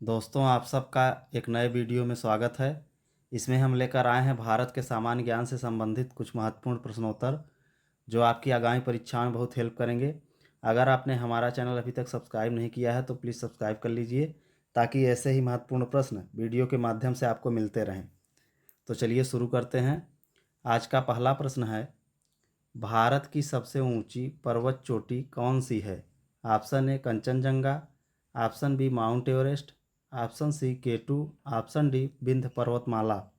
दोस्तों, आप सबका एक नए वीडियो में स्वागत है। इसमें हम लेकर आए हैं भारत के सामान्य ज्ञान से संबंधित कुछ महत्वपूर्ण प्रश्नोत्तर जो आपकी आगामी परीक्षा में बहुत हेल्प करेंगे। अगर आपने हमारा चैनल अभी तक सब्सक्राइब नहीं किया है तो प्लीज़ सब्सक्राइब कर लीजिए ताकि ऐसे ही महत्वपूर्ण प्रश्न वीडियो के माध्यम से आपको मिलते रहें। तो चलिए शुरू करते हैं। आज का पहला प्रश्न है, भारत की सबसे ऊंची पर्वत चोटी कौन सी है? Option A Kanchenjunga, option B Mount Everest, option C K two, option D Vindhya पर्वतमाला।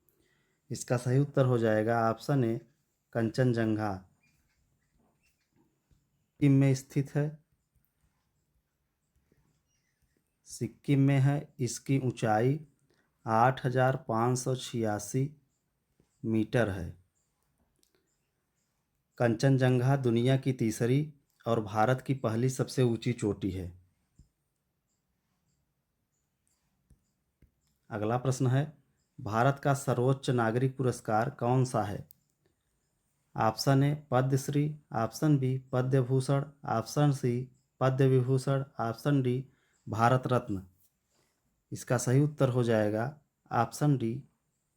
इसका सही उत्तर हो जाएगा ऑप्शन ए कंचनजंगा। सिक्किम में स्थित है। सिक्किम में है। इसकी ऊंचाई 8,586 मीटर है। कंचनजंगा दुनिया की तीसरी और भारत की पहली सबसे ऊंची चोटी है। अगला प्रश्न है, भारत का सर्वोच्च नागरिक पुरस्कार कौन सा है? Option A Padmashri, option B Padma Bhushan, option C Padma Vibhushan, option D Bharat Ratna. इसका सही उत्तर हो जाएगा ऑप्शन डी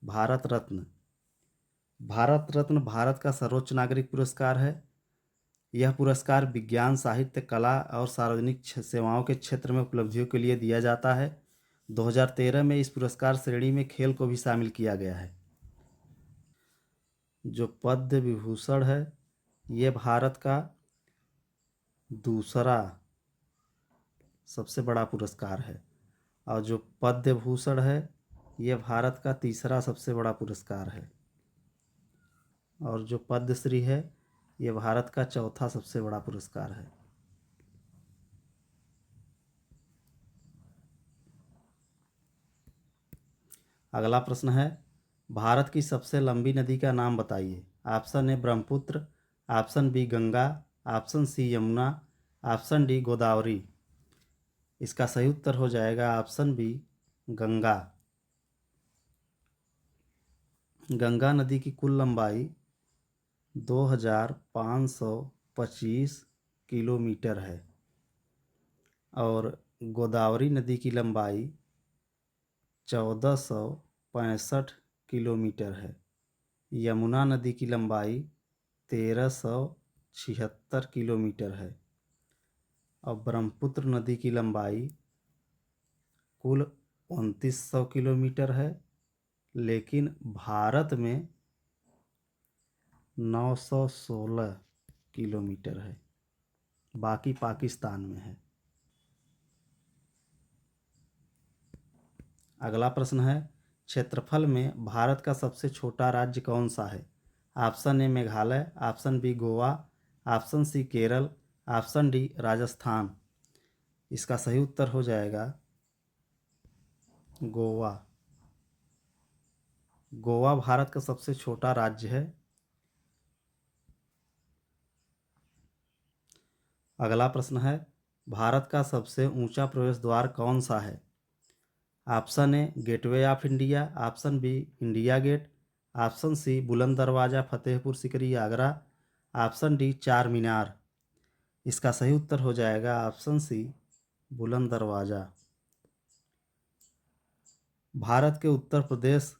भारत रत्न। भारत रत्न भारत का सर्वोच्च नागरिक पुरस्कार है। यह पुरस्कार विज्ञान, साहित्य, कला और सार्वजनिक सेवाओं के क्षेत्र में उपलब्धियों के लिए दिया जाता है। 2013 में इस पुरस्कार श्रेणी में खेल को भी शामिल किया गया है। जो पद्म विभूषण है ये भारत का दूसरा सबसे बड़ा पुरस्कार है और जो पद्म भूषण है ये भारत का तीसरा सबसे बड़ा पुरस्कार है और जो पद्मश्री है ये भारत का चौथा सबसे बड़ा पुरस्कार है। अगला प्रश्न है, भारत की सबसे लंबी नदी का नाम बताइए। Option A Brahmaputra, option B Ganga, option C Yamuna, option D Godavari. इसका सही उत्तर हो जाएगा ऑप्शन बी गंगा। गंगा नदी की कुल लंबाई 2,525 किलोमीटर है और गोदावरी नदी की लंबाई 1465 किलोमीटर है। यमुना नदी की लंबाई 1376 किलोमीटर है और ब्रह्मपुत्र नदी की लंबाई कुल 2900 किलोमीटर है, लेकिन भारत में 916 किलोमीटर है, बाकी पाकिस्तान में है। अगला प्रश्न है, क्षेत्रफल में भारत का सबसे छोटा राज्य कौन सा है? Option A Meghalaya, option B Goa, option C Kerala, option D Rajasthan. इसका सही उत्तर हो जाएगा गोवा। गोवा भारत का सबसे छोटा राज्य है। अगला प्रश्न है, भारत का सबसे ऊंचा प्रवेश द्वार कौन सा है? Option A Gateway of India, option B India Gate, option C Buland Darwaza Fatehpur Sikri Agra, option D Char Minar. इसका सही उत्तर हो जाएगा ऑप्शन सी बुलंद दरवाज़ा। भारत के उत्तर प्रदेश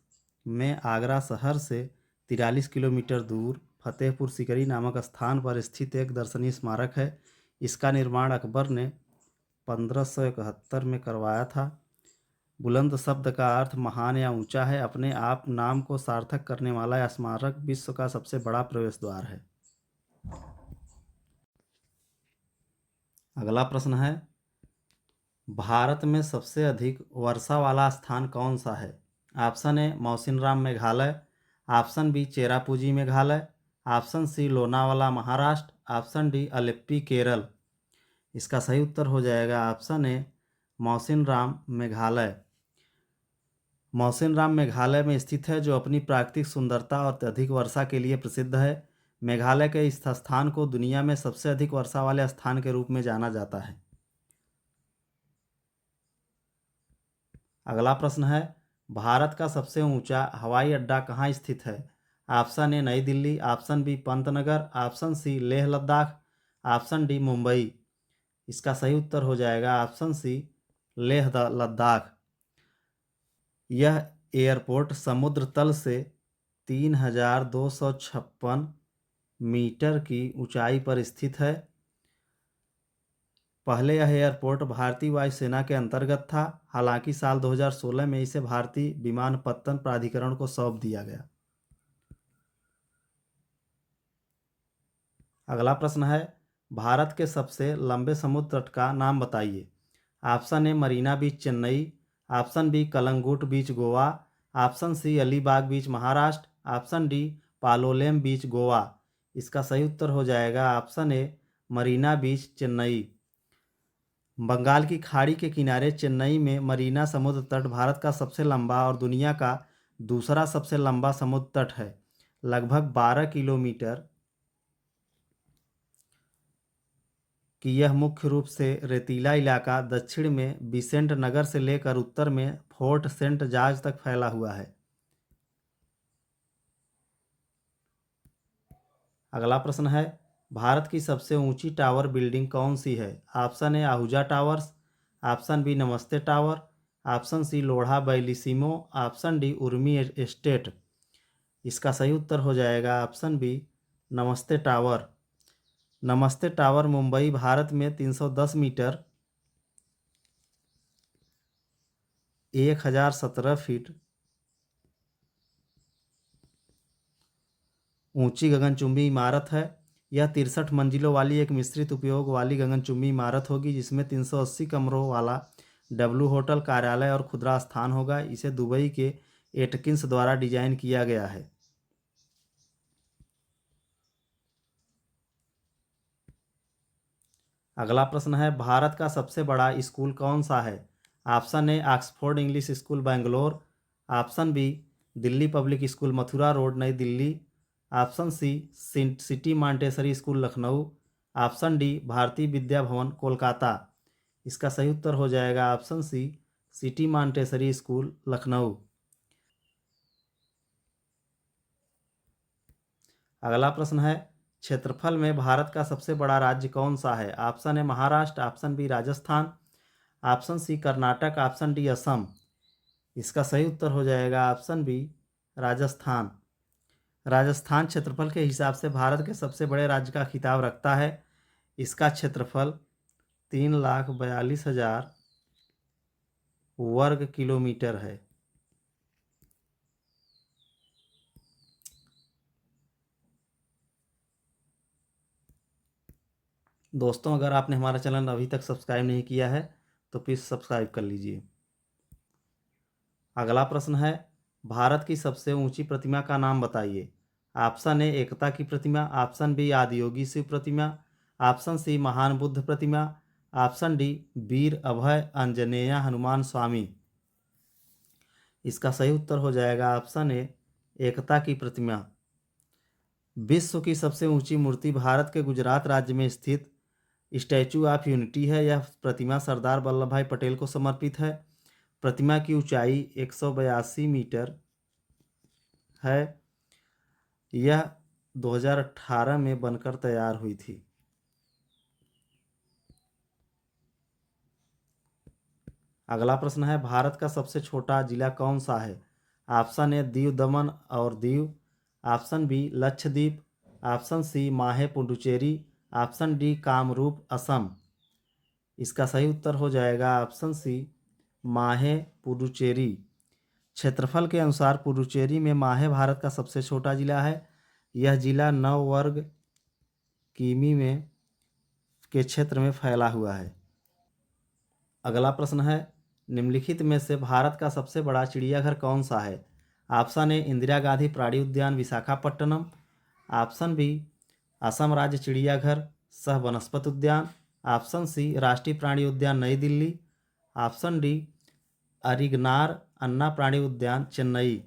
में आगरा शहर से 43 किलोमीटर दूर फतेहपुर सीकरी नामक स्थान पर स्थित एक दर्शनीय स्मारक है। इसका निर्माण अकबर ने 1571 में करवाया था। बुलंद शब्द का अर्थ महान या ऊंचा है। अपने आप नाम को सार्थक करने वाला यह स्मारक विश्व का सबसे बड़ा प्रवेश द्वार है। अगला प्रश्न है, भारत में सबसे अधिक वर्षा वाला स्थान कौन सा है? Option A Mawsynram Meghalaya, option B Cherrapunji Meghalaya, option C Lonavala Maharashtra, option D Alleppey Kerala. इसका सही उत्तर हो जाएगा ऑप्शन ए मौसिनराम मेघालय। मौसिनराम मेघालय में स्थित है जो अपनी प्राकृतिक सुंदरता और अधिक वर्षा के लिए प्रसिद्ध है। मेघालय के इस स्थान को दुनिया में सबसे अधिक वर्षा वाले स्थान के रूप में जाना जाता है। अगला प्रश्न है, भारत का सबसे ऊंचा हवाई अड्डा कहाँ स्थित है? Option A Nai Delhi, option B Pantnagar, option C Leh Ladakh, option D Mumbai. इसका सही उत्तर हो जाएगा ऑप्शन सी लेह लद्दाख। यह एयरपोर्ट समुद्र तल से 3,256 मीटर की ऊंचाई पर स्थित है। पहले यह एयरपोर्ट भारतीय वायुसेना के अंतर्गत था, हालांकि साल 2016 में इसे भारतीय विमानपत्तन प्राधिकरण को सौंप दिया गया। अगला प्रश्न है, भारत के सबसे लंबे समुद्र तट का नाम बताइए। Option A Marina beach Chennai, option B Calangute beach Goa, option C Alibag beach Maharashtra, option D Palolem beach Goa. इसका सही उत्तर हो जाएगा option A Marina beach Chennai. Bengal की खाड़ी के किनारे चेन्नई में मरीना समुद्र तट भारत का सबसे लंबा और दुनिया का दूसरा सबसे लंबा समुद्र तट है। लगभग 12 किलोमीटर कि यह मुख्य रूप से रेतीला इलाका दक्षिण में बिसेंट नगर से लेकर उत्तर में फोर्ट सेंट जॉर्ज तक फैला हुआ है। अगला प्रश्न है, भारत की सबसे ऊंची टावर बिल्डिंग कौन सी है। Option A Ahuja towers, option B Namaste tower, option C Lodha Bellissimo, option D Urmi estate. इसका सही उत्तर हो जाएगा option B Namaste tower. Namaste tower Mumbai Bharat में 310 मीटर 1017 फीट ऊंची गगनचुंबी इमारत है। यह 63 मंजिलों वाली एक मिश्रित उपयोग वाली गगनचुंबी इमारत होगी, जिसमें 380 कमरों वाला डब्ल्यू होटल, कार्यालय और खुदरा स्थान होगा। इसे दुबई के एटकिंस द्वारा डिजाइन किया गया है। अगला प्रश्न है, भारत का सबसे बड़ा स्कूल कौन सा है। Option A Oxford English school Bangalore, option B Delhi public school Mathura road नई Delhi, option C city Montessori school Lucknow, option D Bharatiya Vidya Bhavan Kolkata. इसका सही उत्तर हो जाएगा option C city Montessori school Lucknow. अगला प्रश्न है, क्षेत्रफल में भारत का सबसे बड़ा राज्य कौन सा है। Option A Maharashtra, option B Rajasthan, option C Karnataka, option D Assam. इसका सही उत्तर हो जाएगा ऑप्शन बी राजस्थान। राजस्थान क्षेत्रफल के हिसाब से भारत के सबसे बड़े राज्य का खिताब रखता है। इसका क्षेत्रफल 3,42,000 वर्ग किलोमीटर है। दोस्तों, अगर आपने हमारा चैनल अभी तक सब्सक्राइब नहीं किया है तो प्लीज़ सब्सक्राइब कर लीजिए। अगला प्रश्न है, भारत की सबसे ऊंची प्रतिमा का नाम बताइए। ऑप्शन ए एकता की प्रतिमा, ऑप्शन बी आदियोगी शिव प्रतिमा, ऑप्शन सी महान बुद्ध प्रतिमा, ऑप्शन डी वीर अभय आंजनेय हनुमान स्वामी। इसका सही उत्तर हो जाएगा ऑप्शन ए एकता की प्रतिमा। विश्व की सबसे ऊंची मूर्ति भारत के गुजरात राज्य में स्थित स्टैचू ऑफ यूनिटी है। यह प्रतिमा सरदार वल्लभ भाई पटेल को समर्पित है। प्रतिमा की ऊंचाई 182 मीटर है। यह 2018 में बनकर तैयार हुई थी। अगला प्रश्न है, भारत का सबसे छोटा जिला कौन सा है। ऑप्शन ए दीव दमन और Diu, option B Lakshadweep, option C Mahe Puducherry, option D Kamrup Assam. इसका सही उत्तर हो जाएगा ऑप्शन सी माहे पुडुचेरी। क्षेत्रफल के अनुसार पुडुचेरी में माहे भारत का सबसे छोटा जिला है। यह जिला 9 वर्ग किमी में के क्षेत्र में फैला हुआ है। अगला प्रश्न है, निम्नलिखित में से भारत का सबसे बड़ा चिड़ियाघर कौन सा है। ऑप्शन ए इंदिरा गांधी प्राणी उद्यान विशाखापट्टनम, ऑप्शन बी असम राज्य चिड़ियाघर सह वनस्पति उद्यान, ऑप्शन सी राष्ट्रीय प्राणी उद्यान नई दिल्ली, ऑप्शन डी अरिगनार अन्ना प्राणी उद्यान चेन्नई।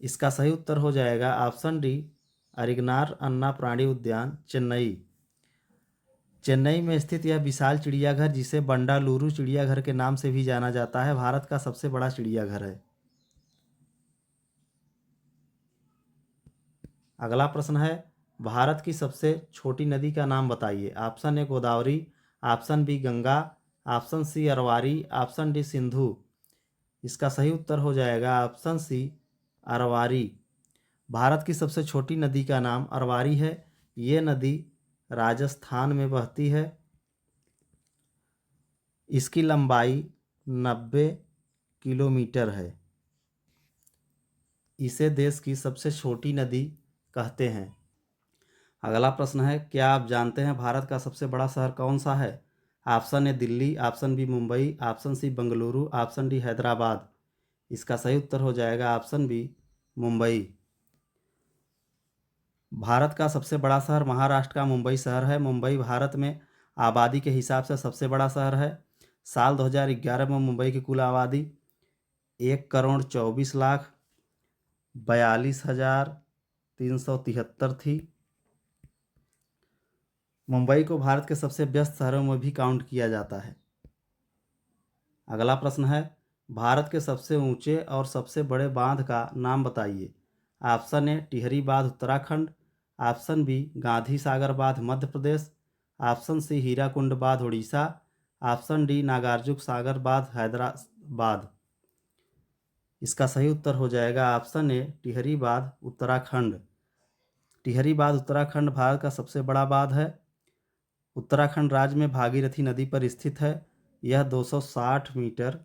इसका सही उत्तर हो जाएगा ऑप्शन डी अरिगनार अन्ना प्राणी उद्यान चेन्नई। चेन्नई में स्थित यह विशाल चिड़ियाघर, जिसे बंडालुरु चिड़ियाघर के नाम से भी जाना जाता है, भारत का सबसे बड़ा चिड़ियाघर है। अगला प्रश्न है, भारत की सबसे छोटी नदी का नाम बताइए। Option A Godavari, option B Ganga, option C Arvari, option D Sindhu. इसका सही उत्तर हो जाएगा ऑप्शन सी, अरवारी। भारत की सबसे छोटी नदी का नाम अरवारी है। ये नदी राजस्थान में बहती है। इसकी लंबाई 90 किलोमीटर है। इसे देश की सबसे छोटी नदी कहते हैं। अगला प्रश्न है, क्या आप जानते हैं भारत का सबसे बड़ा शहर कौन सा है? Option A Delhi, option B Mumbai, option C Bengaluru, option D Hyderabad. इसका सही उत्तर हो जाएगा ऑप्शन बी, मुंबई। भारत का सबसे बड़ा शहर महाराष्ट्र का मुंबई शहर है। मुंबई भारत में आबादी के हिसाब से सबसे बड़ा शहर है। साल 2011 में मुंबई की कुल आबादी 1,24,42,373 थी। मुंबई को भारत के सबसे व्यस्त शहरों में भी काउंट किया जाता है। अगला प्रश्न है, भारत के सबसे ऊंचे और सबसे बड़े बांध का नाम बताइए। ऑप्शन ए टिहरी बांध उत्तराखंड, ऑप्शन बी गांधी सागर बांध मध्य प्रदेश, ऑप्शन सी हीराकुंड बांध उड़ीसा, ऑप्शन डी नागार्जुन सागर बांध हैदराबाद। इसका सही उत्तर हो जाएगा ऑप्शन ए टिहरी बांध उत्तराखंड। टिहरी बांध उत्तराखंड भारत का सबसे बड़ा बांध है। उत्तराखंड राज्य में भागीरथी नदी पर स्थित है। यह 260 मीटर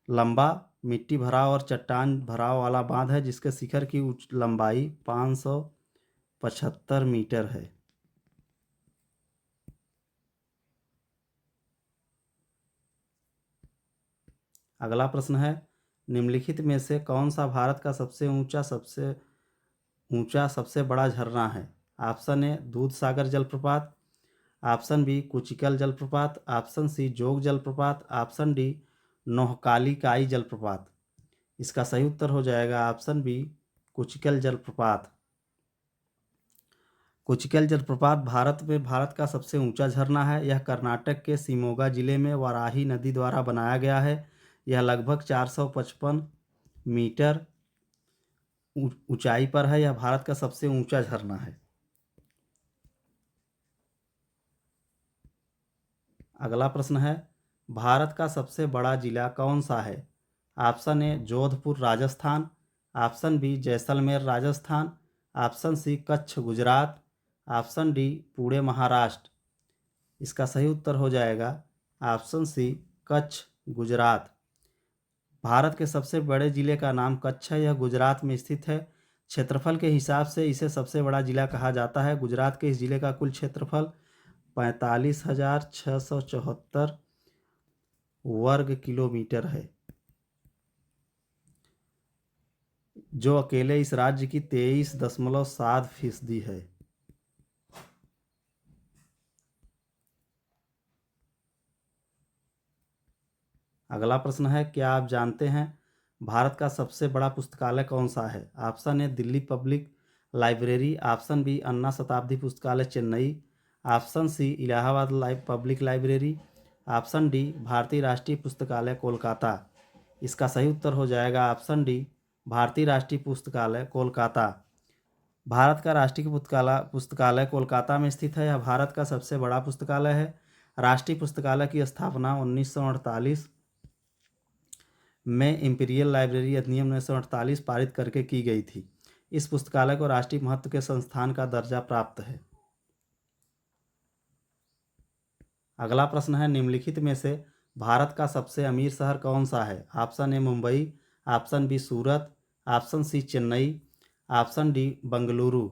लंबा मिट्टी भराव और चट्टान भराव वाला बांध है, जिसके शिखर की लंबाई 575 मीटर है। अगला प्रश्न है, निम्नलिखित में से कौन सा भारत का सबसे ऊंचा सबसे बड़ा झरना है? ऑप्शन ए दूध सागर जलप्रपात, ऑप्शन बी कुचिकल जलप्रपात, ऑप्शन सी जोग जलप्रपात, ऑप्शन डी नोहकाली काई जलप्रपात। इसका सही उत्तर हो जाएगा ऑप्शन बी, कुचिकल जलप्रपात। कुचिकल जलप्रपात भारत का सबसे ऊंचा झरना है। यह कर्नाटक के शिमोगा जिले में वाराही नदी द्वारा बनाया गया है। यह लगभग 455 मीटर ऊंचाई पर है। यह भारत का सबसे ऊंचा झरना है। अगला प्रश्न है, भारत का सबसे बड़ा जिला कौन सा है? Option A Jodhpur Rajasthan, option B Jaisalmer Rajasthan, option C Kutch Gujarat, option D Pune Maharashtra. इसका सही उत्तर हो जाएगा ऑप्शन सी, कच्छ गुजरात। भारत के सबसे बड़े जिले का नाम कच्छ है। यह गुजरात में स्थित है। क्षेत्रफल के हिसाब से इसे सबसे बड़ा जिला कहा जाता है। गुजरात के इस जिले का कुल क्षेत्रफल 45,674 वर्ग किलोमीटर है, जो अकेले इस राज्य की 23.7% है। अगला प्रश्न है, क्या आप जानते हैं भारत का सबसे बड़ा पुस्तकालय कौन सा है? Option A Delhi public library, option B Anna Shatabdi Pustakalaya Chennai, option C Allahabad public library, option D Bharatiya Rashtriya पुस्तकालय कोलकाता। इसका सही उत्तर हो जाएगा ऑप्शन डी, भारतीय राष्ट्रीय पुस्तकालय कोलकाता। भारत का राष्ट्रीय पुस्तकालय कोलकाता में स्थित है। यह भारत का सबसे बड़ा पुस्तकालय है। राष्ट्रीय पुस्तकालय की स्थापना 1948 में इंपीरियल लाइब्रेरी अधिनियम 1948 पारित करके की गई थी। इस पुस्तकालय को राष्ट्रीय महत्व के संस्थान का दर्जा प्राप्त है। अगला प्रश्न है, निम्नलिखित में से भारत का सबसे अमीर शहर कौन सा है? Option A Mumbai, option B Surat, option C Chennai, option D Bengaluru.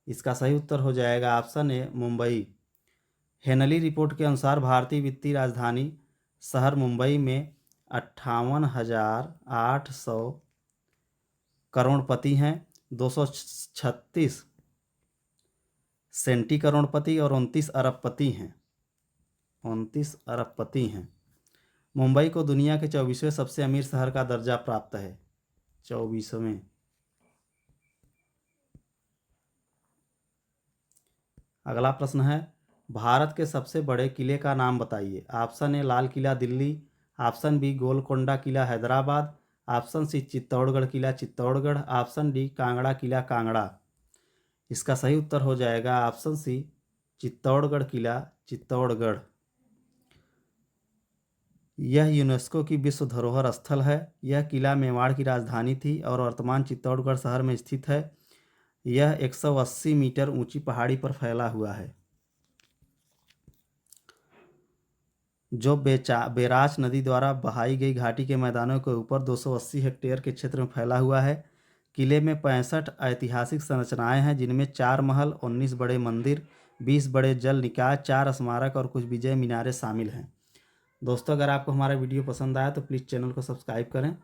इसका सही उत्तर हो जाएगा option A Mumbai. Henley report के अनुसार भारतीय वित्तीय राजधानी शहर मुंबई में 58,800 करोड़पति हैं, 236 सेंटी करोड़पति और 29 अरबपति हैं। 29 अरबपति हैं। मुंबई को दुनिया के 24वें सबसे अमीर शहर का दर्जा प्राप्त है। 24वें। अगला प्रश्न है, भारत के सबसे बड़े किले का नाम बताइए। Option A Lal Qila Delhi, option B Golconda किला हैदराबाद, ऑप्शन सी चित्तौड़गढ़ किला चित्तौड़गढ़, ऑप्शन डी कांगड़ा किला कांगड़ा। इसका सही उत्तर हो जाएगा ऑप्शन सी, चित्तौड़गढ़ किला चित्तौड़गढ़। यह यूनेस्को की विश्व धरोहर स्थल है। यह किला मेवाड़ की राजधानी थी और वर्तमान चित्तौड़गढ़ शहर में स्थित है। यह 180 मीटर ऊंची पहाड़ी पर फैला हुआ है, जो बेराच नदी द्वारा बहाई गई घाटी के मैदानों के ऊपर 280 हेक्टेयर के क्षेत्र में फैला हुआ है। किले में 65 ऐतिहासिक संरचनाएं हैं, जिनमें 4 महल, 19 बड़े मंदिर, 20 बड़े जल निकाय, 4 स्मारक और कुछ विजय मीनारें शामिल हैं। दोस्तों, अगर आपको हमारा वीडियो पसंद आया तो प्लीज़ चैनल को सब्सक्राइब करें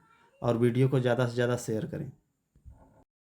और वीडियो को ज़्यादा से ज़्यादा शेयर करें।